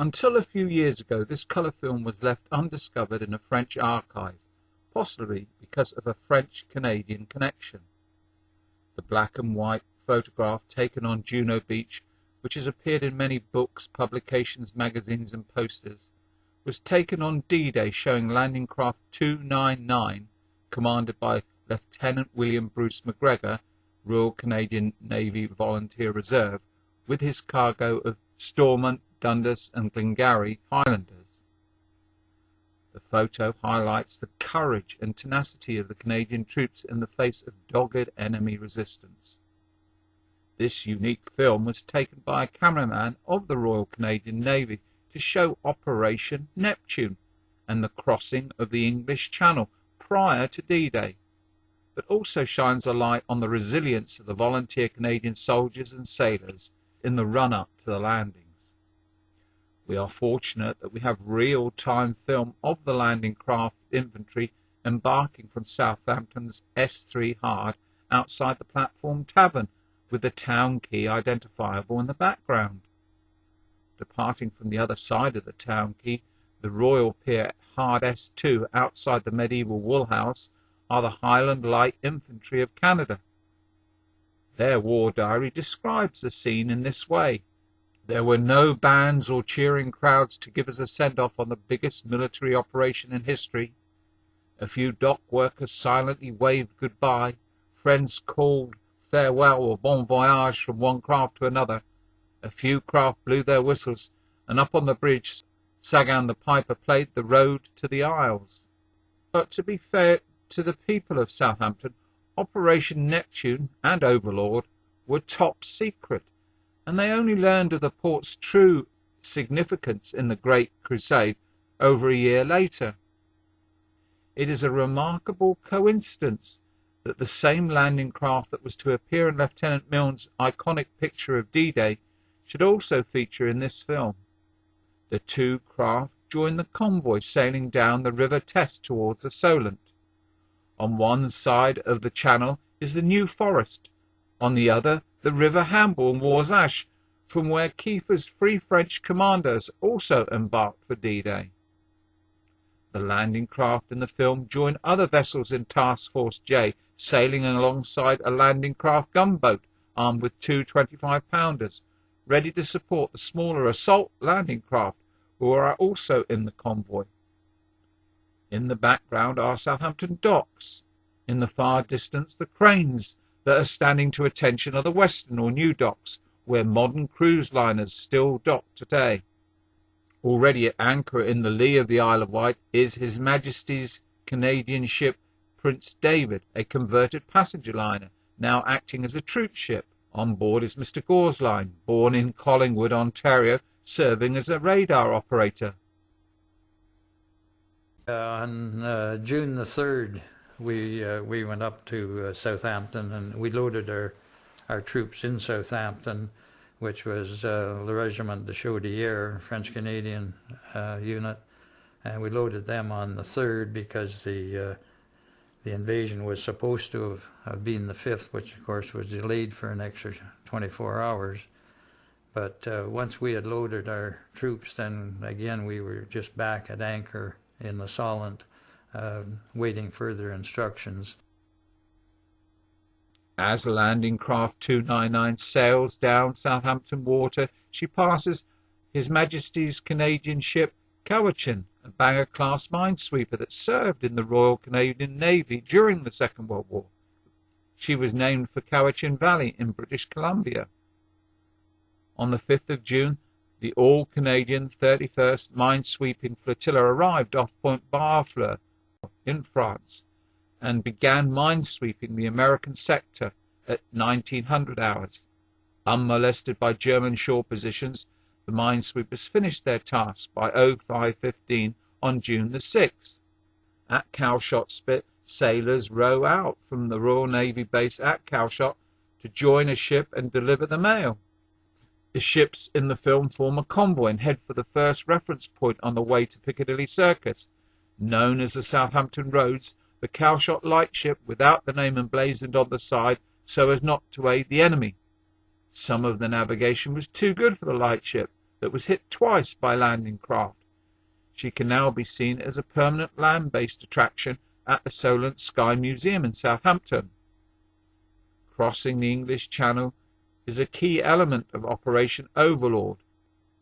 Until a few years ago, this colour film was left undiscovered in a French archive, possibly because of a French-Canadian connection. The black and white photograph taken on Juno Beach, which has appeared in many books, publications, magazines and posters, was taken on D-Day, showing Landing Craft 299, commanded by Lieutenant William Bruce McGregor, Royal Canadian Navy Volunteer Reserve, with his cargo of Stormont, Dundas and Glengarry Highlanders. The photo highlights the courage and tenacity of the Canadian troops in the face of dogged enemy resistance. This unique film was taken by a cameraman of the Royal Canadian Navy to show Operation Neptune and the crossing of the English Channel prior to D-Day, but also shines a light on the resilience of the volunteer Canadian soldiers and sailors in the run-up to the landings. We are fortunate that we have real-time film of the landing craft infantry embarking from Southampton's S3 Hard outside the Platform Tavern, with the town quay identifiable in the background. Departing from the other side of the town quay, the Royal Pier Hard S2 outside the medieval wool house, are the Highland Light Infantry of Canada. Their war diary describes the scene in this way. There were no bands or cheering crowds to give us a send-off on the biggest military operation in history. A few dock workers silently waved goodbye. Friends called farewell or bon voyage from one craft to another. A few craft blew their whistles, and up on the bridge Sagan the piper played the Road to the Isles. But to be fair to the people of Southampton, Operation Neptune and Overlord were top secret, and they only learned of the port's true significance in the Great Crusade over a year later. It is a remarkable coincidence that the same landing craft that was to appear in Lieutenant Milne's iconic picture of D-Day should also feature in this film. The two craft join the convoy sailing down the River Test towards the Solent. On one side of the channel is the New Forest, on the other the River Hamble and Warsash, from where Kiefer's Free French commandos also embarked for D-Day. The landing craft in the film join other vessels in Task Force J, sailing alongside a landing craft gunboat armed with two 25-pounders, ready to support the smaller assault landing craft, who are also in the convoy. In the background are Southampton docks. In the far distance, the cranes that are standing to attention are the Western or New Docks, where modern cruise liners still dock today. Already at anchor in the lee of the Isle of Wight is His Majesty's Canadian ship Prince David, a converted passenger liner, now acting as a troop ship. On board is Mr. Gorsline, born in Collingwood, Ontario, serving as a radar operator. On June the 3rd, we went up to Southampton, and we loaded our troops in Southampton, which was Le Regiment de Chaudière, French-Canadian unit, and we loaded them on the 3rd because the invasion was supposed to have been the 5th, which of course was delayed for an extra 24 hours. But once we had loaded our troops, then again we were just back at anchor in the Solent, waiting further instructions. As Landing Craft 299 sails down Southampton water, she passes His Majesty's Canadian ship Cowichan, a Banger-class minesweeper that served in the Royal Canadian Navy during the Second World War. She was named for Cowichan Valley in British Columbia. On the 5th of June, the all-Canadian 31st Minesweeping Flotilla arrived off Point Barfleur in France and began minesweeping the American sector at 1900 hours. Unmolested by German shore positions, the minesweepers finished their task by 05:15 on June the 6th. At Calshot Spit, sailors row out from the Royal Navy base at Calshot to join a ship and deliver the mail. The ships in the film form a convoy and head for the first reference point on the way to Piccadilly Circus. Known as the Southampton Roads, the Calshot lightship, without the name emblazoned on the side so as not to aid the enemy. Some of the navigation was too good for the lightship, that was hit twice by landing craft. She can now be seen as a permanent land-based attraction at the Solent Sky Museum in Southampton. Crossing the English Channel is a key element of Operation Overlord,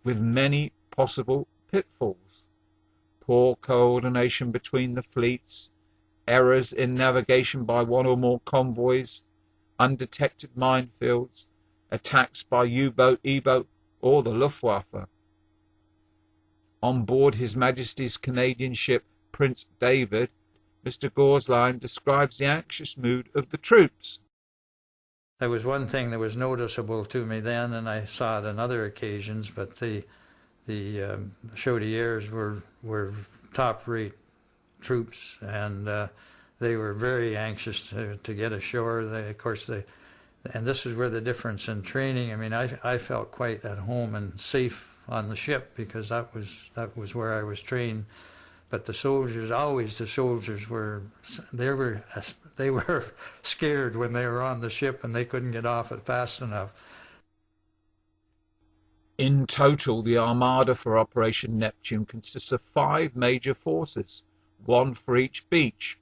with many possible pitfalls. Poor coordination between the fleets, errors in navigation by one or more convoys, undetected minefields, attacks by U-boat, E-boat, or the Luftwaffe. On board His Majesty's Canadian ship Prince David, Mr. Gorsline describes the anxious mood of the troops. There was one thing that was noticeable to me then, and I saw it on other occasions, but the Chaudières were top-rate troops, and they were very anxious to get ashore. And this is where the difference in training. I mean, I felt quite at home and safe on the ship because that was where I was trained. But the soldiers were scared when they were on the ship and they couldn't get off it fast enough. In total, the Armada for Operation Neptune consists of 5 major forces, 1 for each beach.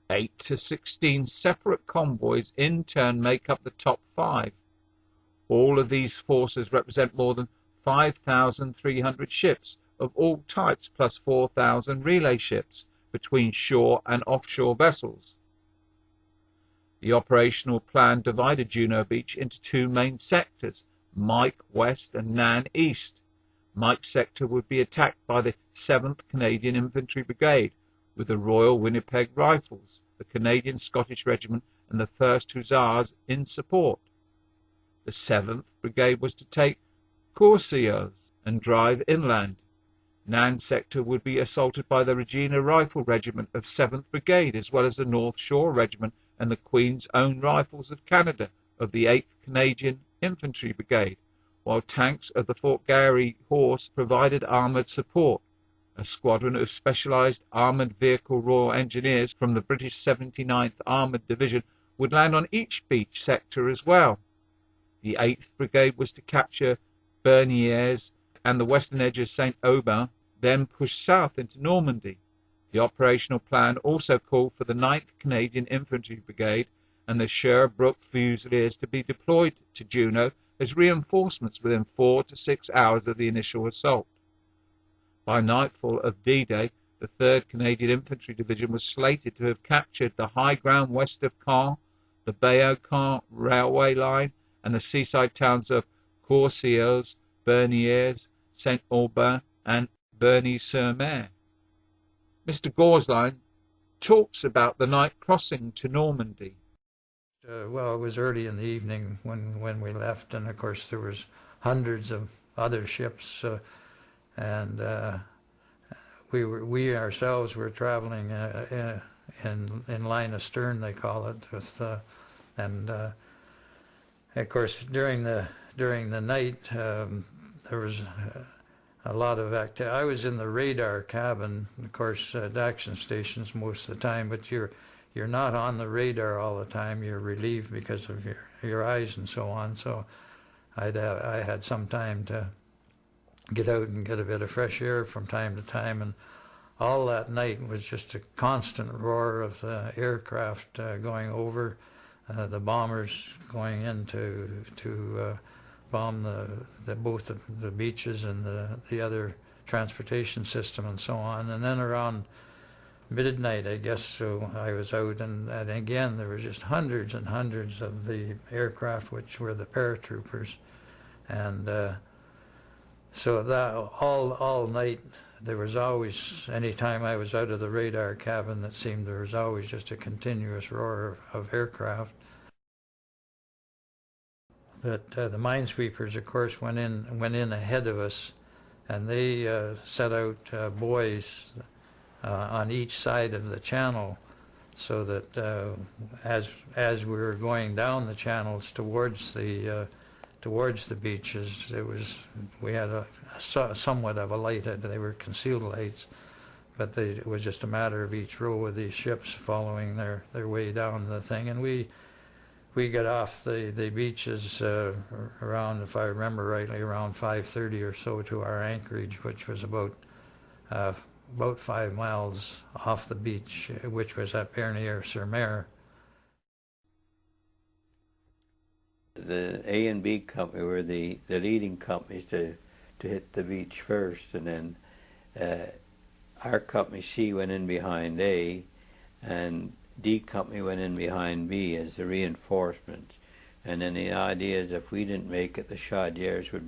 8 to 16 separate convoys in turn make up the top 5. All of these forces represent more than 5,300 ships of all types, plus 4,000 relay ships between shore and offshore vessels. The operational plan divided Juno Beach into 2 main sectors, Mike West and Nan East. Mike's sector would be attacked by the 7th Canadian Infantry Brigade, with the Royal Winnipeg Rifles, the Canadian Scottish Regiment and the 1st Hussars in support. The 7th Brigade was to take Courcelles and drive inland. Nan sector would be assaulted by the Regina Rifle Regiment of 7th Brigade, as well as the North Shore Regiment and the Queen's Own Rifles of Canada of the 8th Canadian Infantry Brigade, while tanks of the Fort Garry Horse provided armoured support. A squadron of specialised armoured vehicle Royal Engineers from the British 79th Armoured Division would land on each beach sector as well. The 8th Brigade was to capture Bernières and the western edge of Saint-Aubin, then push south into Normandy. The operational plan also called for the 9th Canadian Infantry Brigade and the Sherbrooke Fusiliers to be deployed to Juno as reinforcements within 4 to 6 hours of the initial assault. By nightfall of D-Day, the 3rd Canadian Infantry Division was slated to have captured the high ground west of Caen, the Bayeux-Caen railway line, and the seaside towns of Courcelles, Bernières, Saint-Aubin, and Berny-sur-Mer. Mr. Gorsline talks about the night crossing to Normandy. Well, it was early in the evening when we left, and of course there was hundreds of other ships, and we ourselves were traveling in line astern, they call it, with and of course during the night there was a lot of activity. I was in the radar cabin, of course, at action stations most of the time, but you're not on the radar all the time. You're relieved because of your eyes and so on. So I had some time to get out and get a bit of fresh air from time to time, and all that night was just a constant roar of the aircraft going over, the bombers going in to bomb both the beaches and the other transportation system and so on. And then around midnight, I guess, so I was out, and again there were just hundreds and hundreds of the aircraft, which were the paratroopers, and so that all night there was always, any time I was out of the radar cabin, it seemed there was always just a continuous roar of aircraft. That the minesweepers, of course, went in ahead of us, and they set out buoys on each side of the channel, so that as we were going down the channels towards the beaches, we had a somewhat of a light. They were concealed lights, but it was just a matter of each row of these ships following their way down the thing, and we we got off the beaches around, if I remember rightly, around 5:30 or so to our anchorage, which was about 5 miles off the beach, which was at Bernier-sur-Mer. The A and B company were the leading companies to hit the beach first, and then our company C went in behind A, and D company went in behind B as the reinforcements. And then the idea is if we didn't make it, the Chaudières were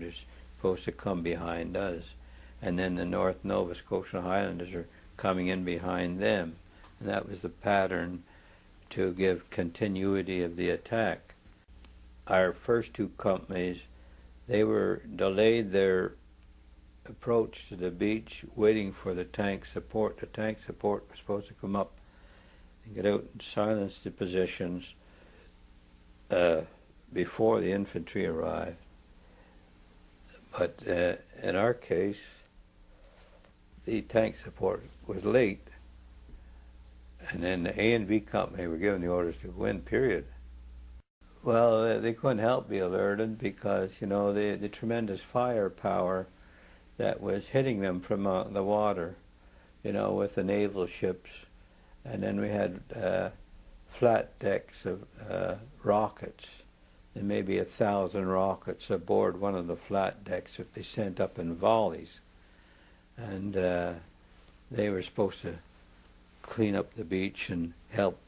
supposed to come behind us. And then the North Nova Scotian Highlanders are coming in behind them. And that was the pattern to give continuity of the attack. Our first two companies, they were delayed their approach to the beach, waiting for the tank support. The tank support was supposed to come up and get out and silence the positions before the infantry arrived. But in our case, the tank support was late, and then the A and B company were given the orders to go in, period. Well, they couldn't help be alerted because, you know, the tremendous firepower that was hitting them from the water, you know, with the naval ships. And then we had flat decks of rockets, and maybe 1,000 rockets aboard one of the flat decks that they sent up in volleys. And they were supposed to clean up the beach and help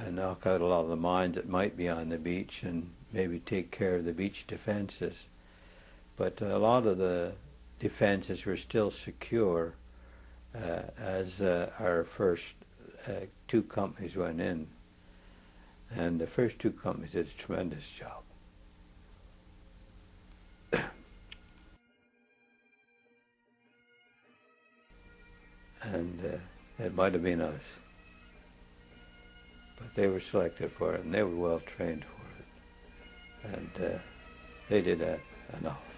knock out a lot of the mines that might be on the beach and maybe take care of the beach defenses. But a lot of the defenses were still secure as our first two companies went in. And the first two companies did a tremendous job. And it might have been us. But they were selected for it, and they were well trained for it. And they did that enough.